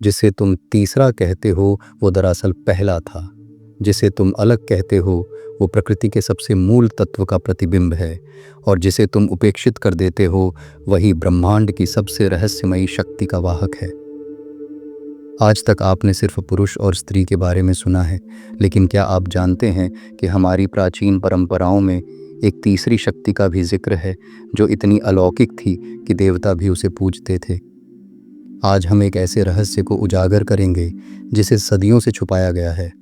जिसे तुम तीसरा कहते हो वो दरअसल पहला था। जिसे तुम अलग कहते हो वो प्रकृति के सबसे मूल तत्व का प्रतिबिंब है, और जिसे तुम उपेक्षित कर देते हो वही ब्रह्मांड की सबसे रहस्यमयी शक्ति का वाहक है। आज तक आपने सिर्फ पुरुष और स्त्री के बारे में सुना है, लेकिन क्या आप जानते हैं कि हमारी प्राचीन परंपराओं में एक तीसरी शक्ति का भी जिक्र है, जो इतनी अलौकिक थी कि देवता भी उसे पूजते थे। आज हम एक ऐसे रहस्य को उजागर करेंगे जिसे सदियों से छुपाया गया है।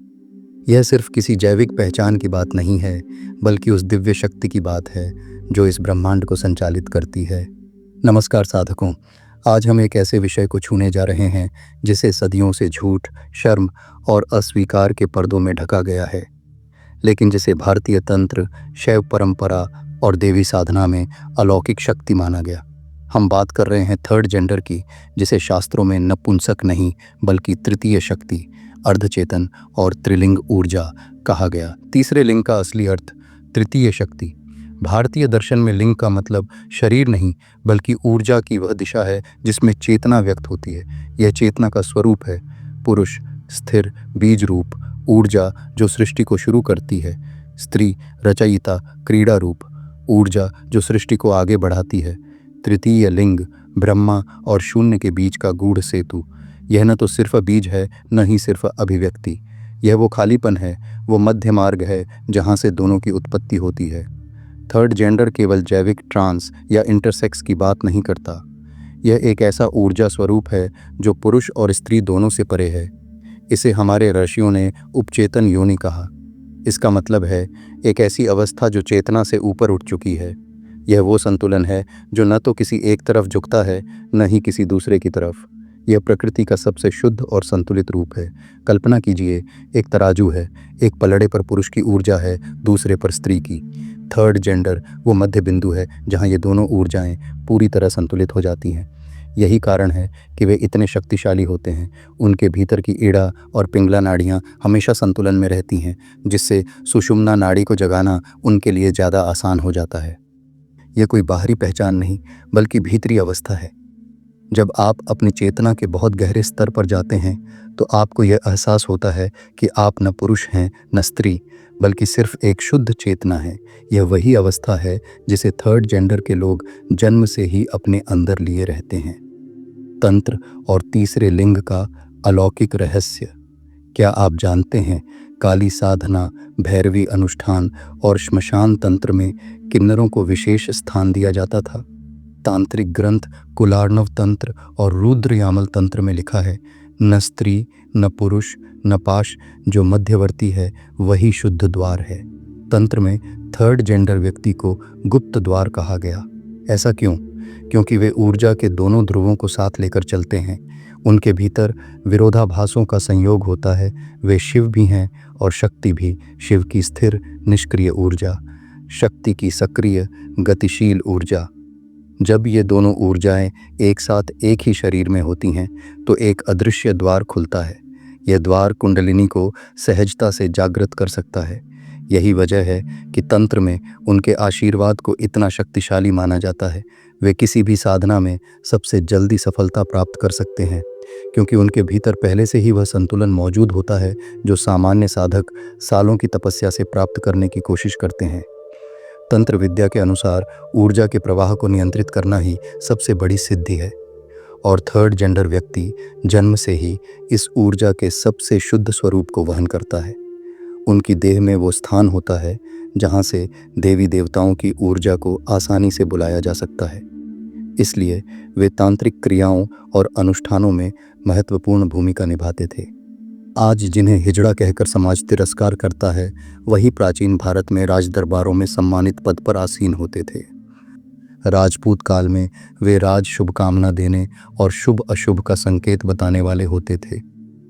यह सिर्फ किसी जैविक पहचान की बात नहीं है, बल्कि उस दिव्य शक्ति की बात है जो इस ब्रह्मांड को संचालित करती है। नमस्कार साधकों, आज हम एक ऐसे विषय को छूने जा रहे हैं जिसे सदियों से झूठ, शर्म और अस्वीकार के पर्दों में ढका गया है, लेकिन जिसे भारतीय तंत्र, शैव परंपरा और देवी साधना में अलौकिक शक्ति माना गया। हम बात कर रहे हैं थर्ड जेंडर की, जिसे शास्त्रों में नपुंसक नहीं बल्कि तृतीय शक्ति, अर्धचेतन और त्रिलिंग ऊर्जा कहा गया। तीसरे लिंग का असली अर्थ तृतीय शक्ति। भारतीय दर्शन में लिंग का मतलब शरीर नहीं बल्कि ऊर्जा की वह दिशा है जिसमें चेतना व्यक्त होती है। यह चेतना का स्वरूप है पुरुष, स्थिर बीज रूप ऊर्जा जो सृष्टि को शुरू करती है, स्त्री रचयिता क्रीड़ा रूप ऊर्जा जो सृष्टि को आगे बढ़ाती है, तृतीय लिंग ब्रह्मा और शून्य के बीच का गूढ़ सेतु। यह न तो सिर्फ बीज है, न ही सिर्फ अभिव्यक्ति, यह वो खालीपन है, वो मध्य मार्ग है जहाँ से दोनों की उत्पत्ति होती है। थर्ड जेंडर केवल जैविक ट्रांस या इंटरसेक्स की बात नहीं करता। यह एक ऐसा ऊर्जा स्वरूप है जो पुरुष और स्त्री दोनों से परे है। इसे हमारे ऋषियों ने उपचेतन योनि कहा। इसका मतलब है एक ऐसी अवस्था जो चेतना से ऊपर उठ चुकी है। यह वो संतुलन है जो न तो किसी एक तरफ झुकता है, न ही किसी दूसरे की तरफ। यह प्रकृति का सबसे शुद्ध और संतुलित रूप है। कल्पना कीजिए, एक तराजू है, एक पलड़े पर पुरुष की ऊर्जा है, दूसरे पर स्त्री की। थर्ड जेंडर वो मध्य बिंदु है जहाँ ये दोनों ऊर्जाएं पूरी तरह संतुलित हो जाती हैं। यही कारण है कि वे इतने शक्तिशाली होते हैं। उनके भीतर की ईड़ा और पिंगला नाड़ियाँ हमेशा संतुलन में रहती हैं, जिससे सुषुम्ना नाड़ी को जगाना उनके लिए ज़्यादा आसान हो जाता है। यह कोई बाहरी पहचान नहीं बल्कि भीतरी अवस्था है। जब आप अपनी चेतना के बहुत गहरे स्तर पर जाते हैं तो आपको यह एहसास होता है कि आप न पुरुष हैं न स्त्री, बल्कि सिर्फ एक शुद्ध चेतना है। यह वही अवस्था है जिसे थर्ड जेंडर के लोग जन्म से ही अपने अंदर लिए रहते हैं। तंत्र और तीसरे लिंग का अलौकिक रहस्य। क्या आप जानते हैं, काली साधना, भैरवी अनुष्ठान और श्मशान तंत्र में किन्नरों को विशेष स्थान दिया जाता था। तांत्रिक ग्रंथ कुलार्णव तंत्र और रुद्र यामल तंत्र में लिखा है, न स्त्री न पुरुष न पाश, जो मध्यवर्ती है वही शुद्ध द्वार है। तंत्र में थर्ड जेंडर व्यक्ति को गुप्त द्वार कहा गया। ऐसा क्यों? क्योंकि वे ऊर्जा के दोनों ध्रुवों को साथ लेकर चलते हैं। उनके भीतर विरोधाभासों का संयोग होता है। वे शिव भी हैं और शक्ति भी। शिव की स्थिर निष्क्रिय ऊर्जा, शक्ति की सक्रिय गतिशील ऊर्जा। जब ये दोनों ऊर्जाएं एक साथ एक ही शरीर में होती हैं तो एक अदृश्य द्वार खुलता है। यह द्वार कुंडलिनी को सहजता से जागृत कर सकता है। यही वजह है कि तंत्र में उनके आशीर्वाद को इतना शक्तिशाली माना जाता है। वे किसी भी साधना में सबसे जल्दी सफलता प्राप्त कर सकते हैं, क्योंकि उनके भीतर पहले से ही वह संतुलन मौजूद होता है जो सामान्य साधक सालों की तपस्या से प्राप्त करने की कोशिश करते हैं। तंत्र विद्या के अनुसार ऊर्जा के प्रवाह को नियंत्रित करना ही सबसे बड़ी सिद्धि है, और थर्ड जेंडर व्यक्ति जन्म से ही इस ऊर्जा के सबसे शुद्ध स्वरूप को वहन करता है। उनकी देह में वो स्थान होता है जहाँ से देवी देवताओं की ऊर्जा को आसानी से बुलाया जा सकता है। इसलिए वे तांत्रिक क्रियाओं और अनुष्ठानों में महत्वपूर्ण भूमिका निभाते थे। आज जिन्हें हिजड़ा कहकर समाज तिरस्कार करता है, वही प्राचीन भारत में राज दरबारों में सम्मानित पद पर आसीन होते थे। राजपूत काल में वे राज शुभकामना देने और शुभ अशुभ का संकेत बताने वाले होते थे।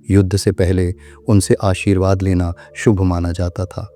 युद्ध से पहले उनसे आशीर्वाद लेना शुभ माना जाता था।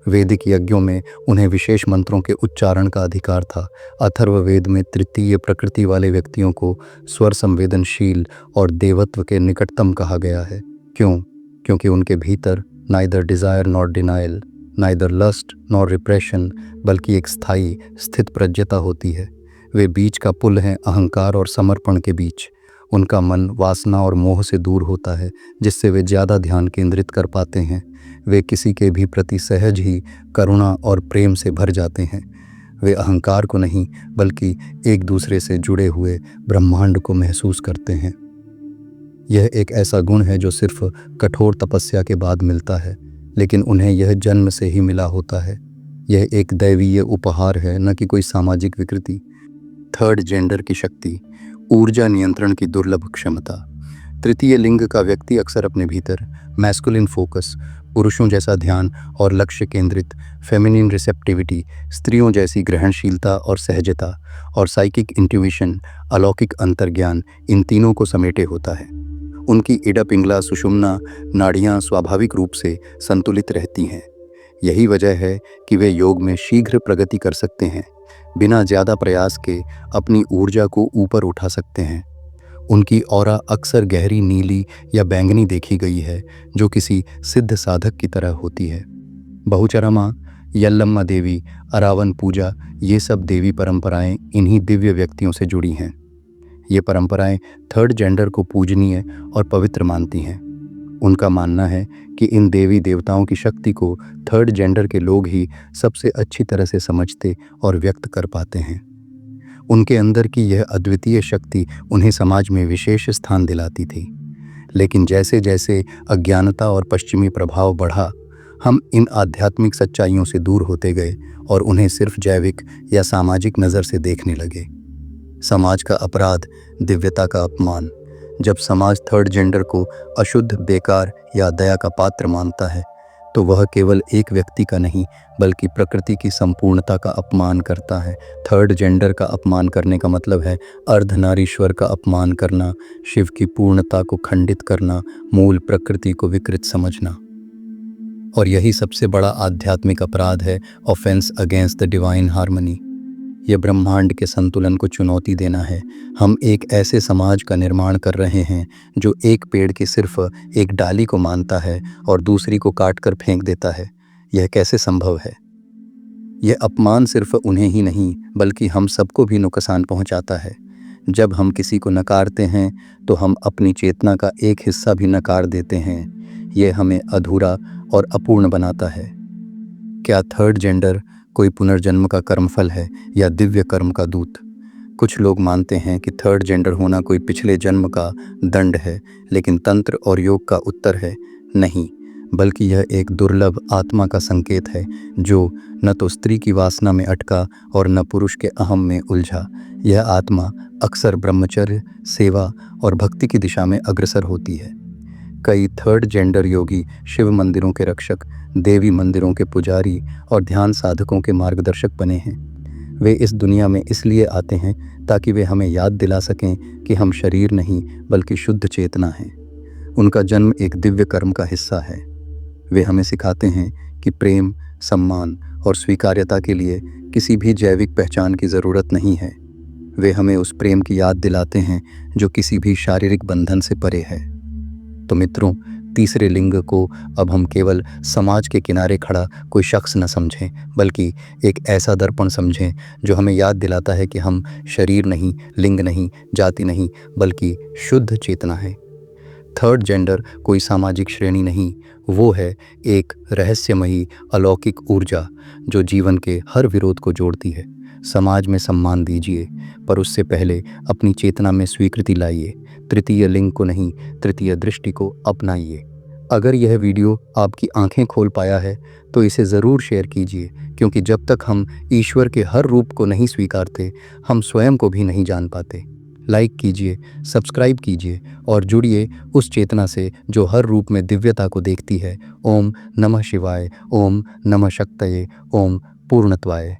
वैदिक यज्ञों में उन्हें विशेष मंत्रों के उच्चारण का अधिकार था। अथर्ववेद में तृतीय प्रकृति वाले व्यक्तियों को स्वर संवेदनशील और देवत्व के निकटतम कहा गया है। क्यों? क्योंकि उनके भीतर neither desire nor denial, neither lust nor repression, बल्कि एक स्थायी स्थित प्रज्ञता होती है। वे बीच का पुल हैं अहंकार और समर्पण के बीच। उनका मन वासना और मोह से दूर होता है, जिससे वे ज़्यादा ध्यान केंद्रित कर पाते हैं। वे किसी के भी प्रति सहज ही करुणा और प्रेम से भर जाते हैं। वे अहंकार को नहीं बल्कि एक दूसरे से जुड़े हुए ब्रह्मांड को महसूस करते हैं। यह एक ऐसा गुण है जो सिर्फ कठोर तपस्या के बाद मिलता है, लेकिन उन्हें यह जन्म से ही मिला होता है। यह एक दैवीय उपहार है, न कि कोई सामाजिक विकृति। थर्ड जेंडर की शक्ति, ऊर्जा नियंत्रण की दुर्लभ क्षमता। तृतीय लिंग का व्यक्ति अक्सर अपने भीतर मैस्कुलिन फोकस, पुरुषों जैसा ध्यान और लक्ष्य केंद्रित, फेमिनिन रिसेप्टिविटी, स्त्रियों जैसी ग्रहणशीलता और सहजता, और साइकिक इंट्यूशन, अलौकिक अंतर्ज्ञान, इन तीनों को समेटे होता है। उनकी इडा पिंगला सुषुम्ना नाड़ियाँ स्वाभाविक रूप से संतुलित रहती हैं। यही वजह है कि वे योग में शीघ्र प्रगति कर सकते हैं, बिना ज़्यादा प्रयास के अपनी ऊर्जा को ऊपर उठा सकते हैं। उनकी ऑरा अक्सर गहरी नीली या बैंगनी देखी गई है, जो किसी सिद्ध साधक की तरह होती है। बहुचरमा, यल्लम्मा देवी, अरावन पूजा, ये सब देवी परंपराएं इन्हीं दिव्य व्यक्तियों से जुड़ी हैं। ये परंपराएं थर्ड जेंडर को पूजनीय और पवित्र मानती हैं। उनका मानना है कि इन देवी देवताओं की शक्ति को थर्ड जेंडर के लोग ही सबसे अच्छी तरह से समझते और व्यक्त कर पाते हैं। उनके अंदर की यह अद्वितीय शक्ति उन्हें समाज में विशेष स्थान दिलाती थी। लेकिन जैसे जैसे अज्ञानता और पश्चिमी प्रभाव बढ़ा, हम इन आध्यात्मिक सच्चाइयों से दूर होते गए और उन्हें सिर्फ जैविक या सामाजिक नज़र से देखने लगे। समाज का अपराध, दिव्यता का अपमान। जब समाज थर्ड जेंडर को अशुद्ध, बेकार या दया का पात्र मानता है, तो वह केवल एक व्यक्ति का नहीं बल्कि प्रकृति की संपूर्णता का अपमान करता है। थर्ड जेंडर का अपमान करने का मतलब है अर्धनारीश्वर का अपमान करना, शिव की पूर्णता को खंडित करना, मूल प्रकृति को विकृत समझना। और यही सबसे बड़ा आध्यात्मिक अपराध है, offence against the divine harmony. यह ब्रह्मांड के संतुलन को चुनौती देना है। हम एक ऐसे समाज का निर्माण कर रहे हैं जो एक पेड़ की सिर्फ एक डाली को मानता है और दूसरी को काट कर फेंक देता है। यह कैसे संभव है? यह अपमान सिर्फ उन्हें ही नहीं बल्कि हम सबको भी नुकसान पहुंचाता है। जब हम किसी को नकारते हैं तो हम अपनी चेतना का एक हिस्सा भी नकार देते हैं। यह हमें अधूरा और अपूर्ण बनाता है। क्या थर्ड जेंडर कोई पुनर्जन्म का कर्मफल है या दिव्य कर्म का दूत? कुछ लोग मानते हैं कि थर्ड जेंडर होना कोई पिछले जन्म का दंड है, लेकिन तंत्र और योग का उत्तर है नहीं, बल्कि यह एक दुर्लभ आत्मा का संकेत है जो न तो स्त्री की वासना में अटका और न पुरुष के अहम में उलझा। यह आत्मा अक्सर ब्रह्मचर्य, सेवा और भक्ति की दिशा में अग्रसर होती है। कई थर्ड जेंडर योगी शिव मंदिरों के रक्षक, देवी मंदिरों के पुजारी और ध्यान साधकों के मार्गदर्शक बने हैं। वे इस दुनिया में इसलिए आते हैं ताकि वे हमें याद दिला सकें कि हम शरीर नहीं बल्कि शुद्ध चेतना हैं। उनका जन्म एक दिव्य कर्म का हिस्सा है। वे हमें सिखाते हैं कि प्रेम, सम्मान और स्वीकार्यता के लिए किसी भी जैविक पहचान की ज़रूरत नहीं है। वे हमें उस प्रेम की याद दिलाते हैं जो किसी भी शारीरिक बंधन से परे है। तो मित्रों, तीसरे लिंग को अब हम केवल समाज के किनारे खड़ा कोई शख्स न समझें, बल्कि एक ऐसा दर्पण समझें जो हमें याद दिलाता है कि हम शरीर नहीं, लिंग नहीं, जाति नहीं, बल्कि शुद्ध चेतना है। थर्ड जेंडर कोई सामाजिक श्रेणी नहीं, वो है एक रहस्यमयी अलौकिक ऊर्जा जो जीवन के हर विरोध को जोड़ती है। समाज में सम्मान दीजिए, पर उससे पहले अपनी चेतना में स्वीकृति लाइए। तृतीय लिंग को नहीं, तृतीय दृष्टि को अपनाइए। अगर यह वीडियो आपकी आंखें खोल पाया है तो इसे ज़रूर शेयर कीजिए, क्योंकि जब तक हम ईश्वर के हर रूप को नहीं स्वीकारते, हम स्वयं को भी नहीं जान पाते। लाइक कीजिए, सब्सक्राइब कीजिए और जुड़िए उस चेतना से जो हर रूप में दिव्यता को देखती है। ओम नमः शिवाय, ओम नमः शक्तये, ओम पूर्णत्वाय।